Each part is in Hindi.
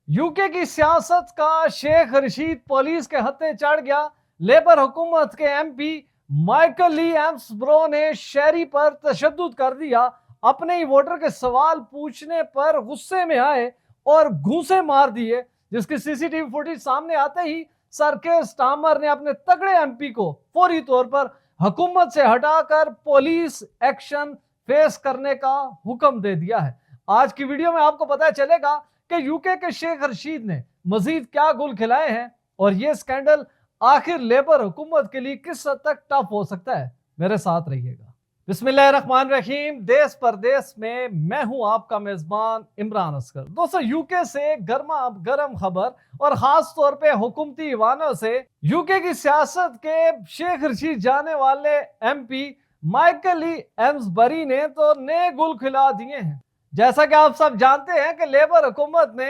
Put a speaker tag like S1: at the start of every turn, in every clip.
S1: यूके की सियासत का शेख रशीद पुलिस के हत्थे चढ़ गया। लेबर हुकूमत के एमपी माइकल ली एम्सब्रो ने शहरी पर तशद्दुद कर दिया। अपने ही वोटर के सवाल पूछने पर गुस्से में आए और घूंसे मार दिए, जिसकी सीसीटीवी फुटेज सामने आते ही सरके स्टामर ने अपने तगड़े एमपी को फौरी तौर पर हुकूमत से हटाकर पुलिस एक्शन फेस करने का हुक्म दे दिया है। आज की वीडियो में आपको पता चलेगा कि यूके के शेख रशीद ने मजीद क्या गुल खिलाए हैं और यह स्कैंडल आखिर लेबर हुकूमत के लिए किस हद तक टफ हो सकता है। मेरे साथ रहिएगा। बिस्मिल्लाहिर्रहमानिर्रहीम। देश परदेश में मैं हूं आपका मेजबान इमरान असगर। दोस्तों, यूके से गर्मा गर्म खबर और खास तौर पे हुकूमती ईवानों से यूके की सियासत के शेख रशीद जाने वाले एमपी माइकल ली एम्सबरी ने तो नए गुल खिला दिए हैं। जैसा कि आप सब जानते हैं कि लेबर हुकूमत ने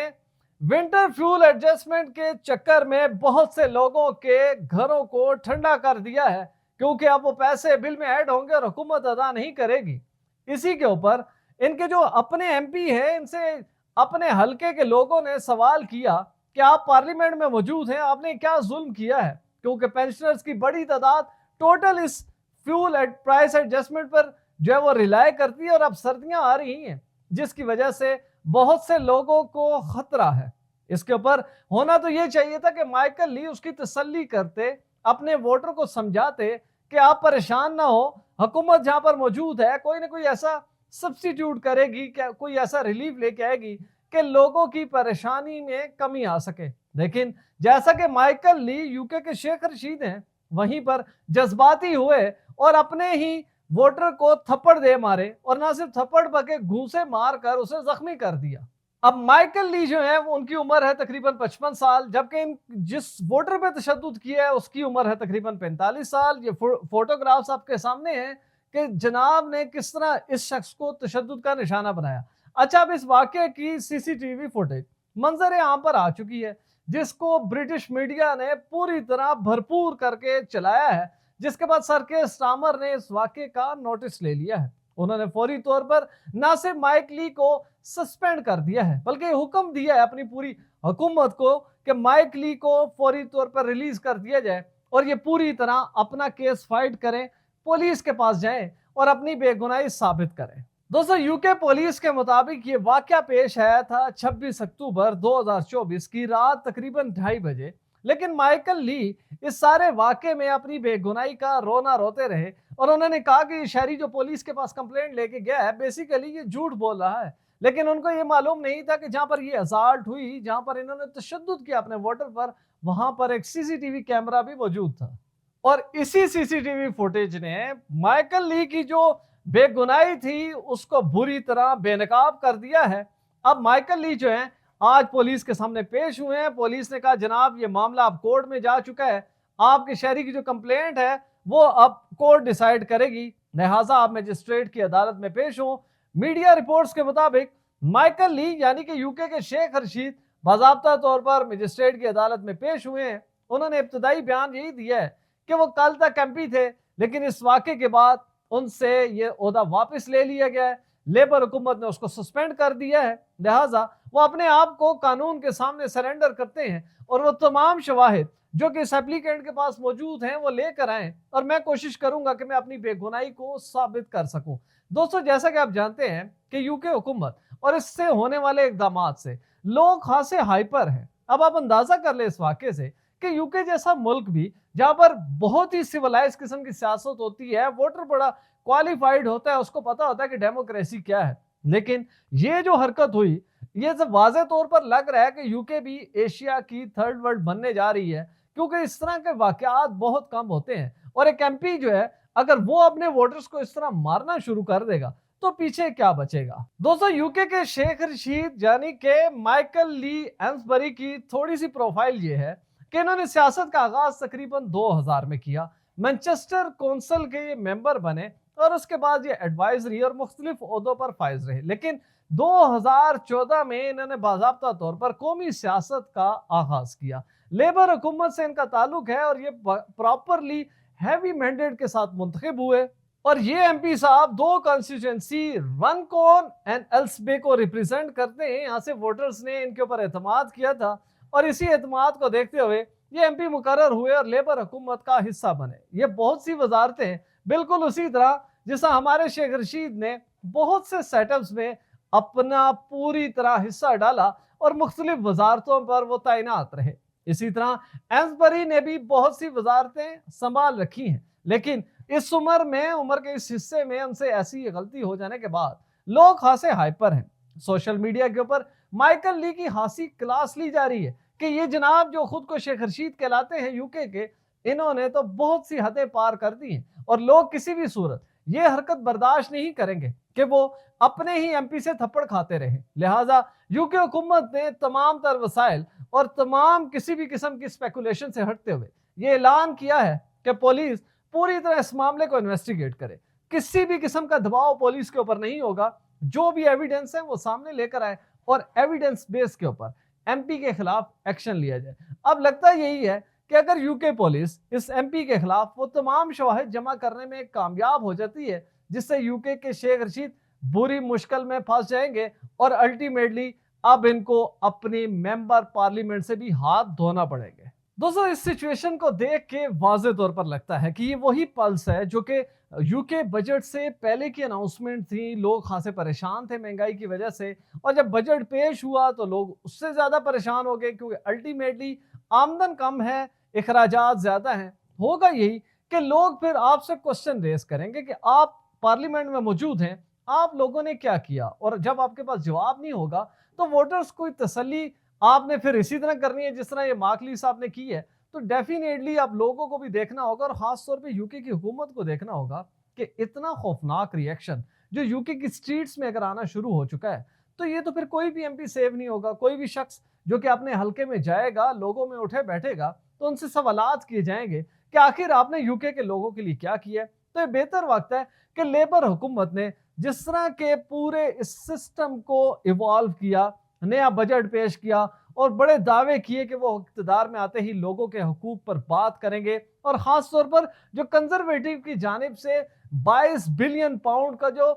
S1: विंटर फ्यूल एडजस्टमेंट के चक्कर में बहुत से लोगों के घरों को ठंडा कर दिया है, क्योंकि अब वो पैसे बिल में ऐड होंगे और हुकूमत अदा नहीं करेगी। इसी के ऊपर इनके जो अपने एमपी हैं, इनसे अपने हलके के लोगों ने सवाल किया कि आप पार्लियामेंट में मौजूद हैं, आपने क्या जुल्म किया है, क्योंकि पेंशनर्स की बड़ी तादाद टोटल इस फ्यूल प्राइस एडजस्टमेंट पर जो है वो रिलाय करती है और अब सर्दियां आ रही हैं, जिसकी वजह से बहुत से लोगों को खतरा है। इसके ऊपर होना तो यह चाहिए था कि माइकल ली उसकी तसल्ली करते, अपने वोटर को समझाते कि आप परेशान ना हो, हुकूमत जहां पर मौजूद है कोई ना कोई ऐसा सब्स्टिट्यूट करेगी, क्या कोई ऐसा रिलीफ लेके आएगी कि लोगों की परेशानी में कमी आ सके। लेकिन जैसा कि माइकल ली यूके के शेख रशीद हैं, वहीं पर जज्बाती हुए और अपने ही वोटर को थप्पड़ दे मारे, और ना सिर्फ थप्पड़ बल्कि घूंसे मारकर उसे जख्मी कर दिया। अब माइकल ली जो है वो उनकी उम्र है तकरीबन 55 साल, जबकि जिस वोटर पे तशद्दुद किया है उसकी उम्र है तकरीबन 45 साल। ये फोटोग्राफ्स आपके सामने हैं कि जनाब ने किस तरह इस शख्स को तशद्दुद का निशाना बनाया। अच्छा, अब इस वाकये की सीसीटीवी फुटेज मंजर आम पर आ चुकी है, जिसको ब्रिटिश मीडिया ने पूरी तरह भरपूर करके चलाया है, जिसके बाद सर के स्टामर ने इस वाकये का नोटिस ले लिया है। उन्होंने फौरी तौर पर ना सिर्फ माइक ली को सस्पेंड कर दिया है, बल्कि हुक्म दिया है अपनी पूरी हुकूमत को कि माइक ली को फौरी तौर पर रिलीज कर दिया जाए और ये पूरी तरह अपना केस फाइट करें, पुलिस के पास जाएं और अपनी बेगुनाही साबित करें। दोस्तों, यूके पुलिस के मुताबिक ये वाकया पेश आया था 26 अक्टूबर 2024 की रात तकरीबन 2:30 बजे। लेकिन माइकल ली इस सारे वाकये में अपनी बेगुनाही का रोना रोते रहे और उन्होंने कहा कि ये शहरी जो पुलिस के पास कंप्लेंट लेके गया है, बेसिकली ये झूठ बोल रहा है। लेकिन उनको ये मालूम नहीं था कि जहां पर ये असाल्ट हुई, जहां पर इन्होंने तशद्दुद किया अपने वोटर पर, वहां पर एक सीसीटीवी कैमरा भी मौजूद था। और इसी सीसीटीवी फुटेज ने माइकल ली की जो बेगुनाही थी उसको बुरी तरह बेनकाब कर दिया है। अब माइकल ली जो है आज पुलिस के सामने पेश हुए हैं। पुलिस ने कहा, जनाब ये मामला अब कोर्ट में जा चुका है, आपके शहरी की जो कंप्लेंट है वो अब कोर्ट डिसाइड करेगी, लिहाजा आप मजिस्ट्रेट की अदालत में पेश हो। मीडिया रिपोर्ट्स के मुताबिक माइकल ली यानी कि यूके के शेख रशीद बाज़ाब्ता तौर पर मजिस्ट्रेट की अदालत में पेश हुए हैं। उन्होंने इब्तदाई बयान यही दिया है कि वो कल तक एमपी थे, लेकिन इस वाक़े के बाद उनसे ये ओहदा वापस ले लिया गया है। लेबर हुकूमत ने उसको सस्पेंड कर दिया है, लिहाजा वो अपने आप को कानून के सामने सरेंडर करते हैं और वो तमाम शवाहिद जो कि इस एप्लीकेंट के पास मौजूद हैं वो लेकर आए और मैं कोशिश करूंगा कि मैं अपनी बेगुनाही को साबित कर सकूं। दोस्तों, जैसा कि आप जानते हैं कि यूके हुकूमत और इससे होने वाले इकदाम से लोग खासे हाइपर हैं। अब आप अंदाजा कर ले इस वाक्य से कि यूके जैसा मुल्क भी, जहां पर बहुत ही सिविलाइज किस्म की सियासत होती है, वोटर बड़ा क्वालिफाइड होता है, उसको पता होता है कि डेमोक्रेसी क्या है, लेकिन ये जो हरकत हुई, ये सब वाज़े तौर पर लग रहा है कि यूके भी एशिया की थर्ड वर्ल्ड बनने जा रही है, क्योंकि इस तरह के वाकयात बहुत कम होते हैं। और एक एमपी जो है, अगर वो अपने वोटर्स को इस तरह मारना शुरू कर देगा तो पीछे क्या बचेगा। दोस्तों, यूके के शेख रशीद यानी कि माइकल ली एम्सबरी की थोड़ी सी प्रोफाइल ये है कि इन्होंने सियासत का आगाज तकरीबन 2000 में किया, मैनचेस्टर कौंसिल के मेंबर बने और उसके बाद ये एडवाइजरी और मुख्तलिफ ओहदों पर फाइज रहे। लेकिन 2014 में इन्होंने बाज़ाब्ता तौर पर कौमी सियासत का आगाज किया। लेबर हुकूमत से इनका ताल्लुक है और ये प्रॉपरली हैवी मैंडेट के साथ मुंतखब हुए और ये एमपी साहब दो कॉन्स्टिट्यूएंसी रनकॉन एंड एल्सबे को रिप्रेजेंट करते हैं। यहां से वोटर्स ने इनके ऊपर एतमाद किया था और इसी एतमाद को देखते हुए ये एमपी मुकर्रर हुए और लेबर हुकूमत का हिस्सा बने। ये बहुत सी वजारतें बिल्कुल उसी तरह जैसा हमारे शेख रशीद ने बहुत से सेटअप्स में अपना पूरी तरह हिस्सा डाला और मुख्तलिफ वजारतों पर वो तैनात रहे। इसी तरह एम्सबरी ने भी बहुत सी वजारतें संभाल रखी हैं, लेकिन इस उम्र के इस हिस्से में उनसे ऐसी गलती हो जाने के बाद लोग खासे हाइपर हैं। सोशल मीडिया के ऊपर माइकल ली की हंसी क्लास ली जा रही है कि ये जनाब जो खुद को शेख रशीद कहलाते हैं यूके के, इन्होंने तो बहुत सी हदें पार कर दी हैं और लोग किसी भी सूरत ये हरकत बर्दाश्त नहीं करेंगे कि वो अपने ही एमपी से थप्पड़ खाते रहे। लिहाजा यूके हुकूमत ने तमाम तर वसाइल और तमाम किसी भी किस्म की स्पेकुलेशन से हटते हुए ये ऐलान किया है कि पुलिस पूरी तरह इस मामले को इन्वेस्टिगेट करे। किसी भी किस्म का दबाव पुलिस के ऊपर नहीं होगा। जो भी एविडेंस है वो सामने लेकर आए और एविडेंस बेस के ऊपर एमपी के खिलाफ एक्शन लिया जाए। अब लगता यही है कि अगर यूके पुलिस इस एमपी के खिलाफ वो तमाम शवाहिद जमा करने में कामयाब हो जाती है, जिससे यूके के शेख रशीद बुरी मुश्किल में फंस जाएंगे और अल्टीमेटली अब इनको अपनी मेंबर पार्लियामेंट से भी हाथ धोना पड़ेंगे। दोस्तों, इस सिचुएशन को देख के वाज़े तौर पर लगता है कि ये वही पल्स है जो कि यूके बजट से पहले की अनाउंसमेंट थी। लोग खासे परेशान थे महंगाई की वजह से और जब बजट पेश हुआ तो लोग उससे ज्यादा परेशान हो गए क्योंकि अल्टीमेटली आमदन कम है, इखराजात ज्यादा हैं। होगा यही कि लोग फिर आपसे क्वेश्चन रेस करेंगे कि आप पार्लियामेंट में मौजूद हैं, आप लोगों ने क्या किया, और जब आपके पास जवाब नहीं होगा तो वोटर्स को तसल्ली आपने फिर इसी तरह करनी है जिस तरह ये मार्कली साहब ने की है। तो डेफिनेटली आप लोगों को भी देखना होगा और खास तौर पे यूके की हुकूमत को देखना होगा कि इतना खौफनाक रिएक्शन जो यूके की स्ट्रीट्स में अगर आना शुरू हो चुका है तो ये तो फिर कोई भी एमपी सेव नहीं होगा। कोई भी शख्स जो कि अपने हलके में जाएगा, लोगों में उठे बैठेगा तो उनसे सवालात किए जाएंगे कि आखिर आपने यूके के लोगों के लिए क्या किया है। तो ये बेहतर वक्त है कि लेबर हुकूमत ने जिस तरह के पूरे इस सिस्टम को इवॉल्व किया, नया बजट पेश किया और बड़े दावे किए कि वो इक़्तिदार में आते ही लोगों के हकूक पर बात करेंगे और खास तौर पर जो कंजर्वेटिव की जानिब से 22 बिलियन पाउंड का जो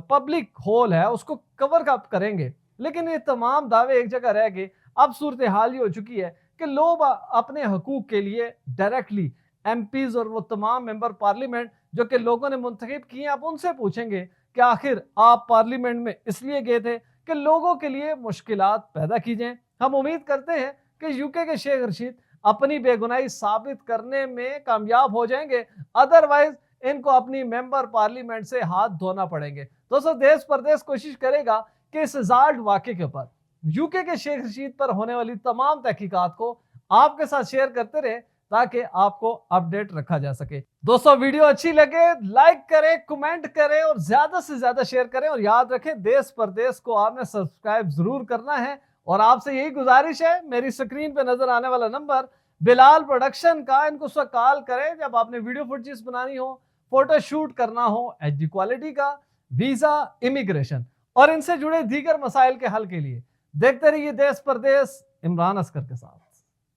S1: पब्लिक होल है उसको कवर अप करेंगे। लेकिन ये तमाम दावे एक जगह रह गए। अब सूरत हाल ये हो चुकी है कि लोग अपने हकूक के लिए डायरेक्टली एमपीज और वो तमाम मेंबर पार्लियामेंट जो कि लोगों ने मुंतखब किए, आप उनसे पूछेंगे कि आखिर आप पार्लियामेंट में इसलिए गए थे कि लोगों के लिए मुश्किलात पैदा की जाएं। हम उम्मीद करते हैं कि यूके के शेख रशीद अपनी बेगुनाही साबित करने में कामयाब हो जाएंगे, अदरवाइज इनको अपनी मेंबर पार्लियामेंट से हाथ धोना पड़ेंगे। दोस्तों, देश परदेश कोशिश करेगा कि इस रिजल्ट वाकई के ऊपर यूके के शेख रशीद पर होने वाली तमाम तहकीकात को आपके साथ शेयर करते रहे ताकि आपको अपडेट रखा जा सके। दोस्तों, वीडियो अच्छी लगे लाइक करें, कमेंट करें और ज्यादा से ज्यादा शेयर करें और याद रखें देश परदेश को आपने सब्सक्राइब जरूर करना है। और आपसे यही गुजारिश है, मेरी स्क्रीन पे नजर आने वाला नंबर बिलाल प्रोडक्शन का, इनको उसका कॉल करें जब आपने वीडियो फुटेज बनानी हो, फोटो शूट करना हो, एचडी क्वालिटी का, वीजा, इमिग्रेशन और इनसे जुड़े दीगर मसाइल के हल के लिए। देखते रहिए देश परदेश इमरान असकर के साथ।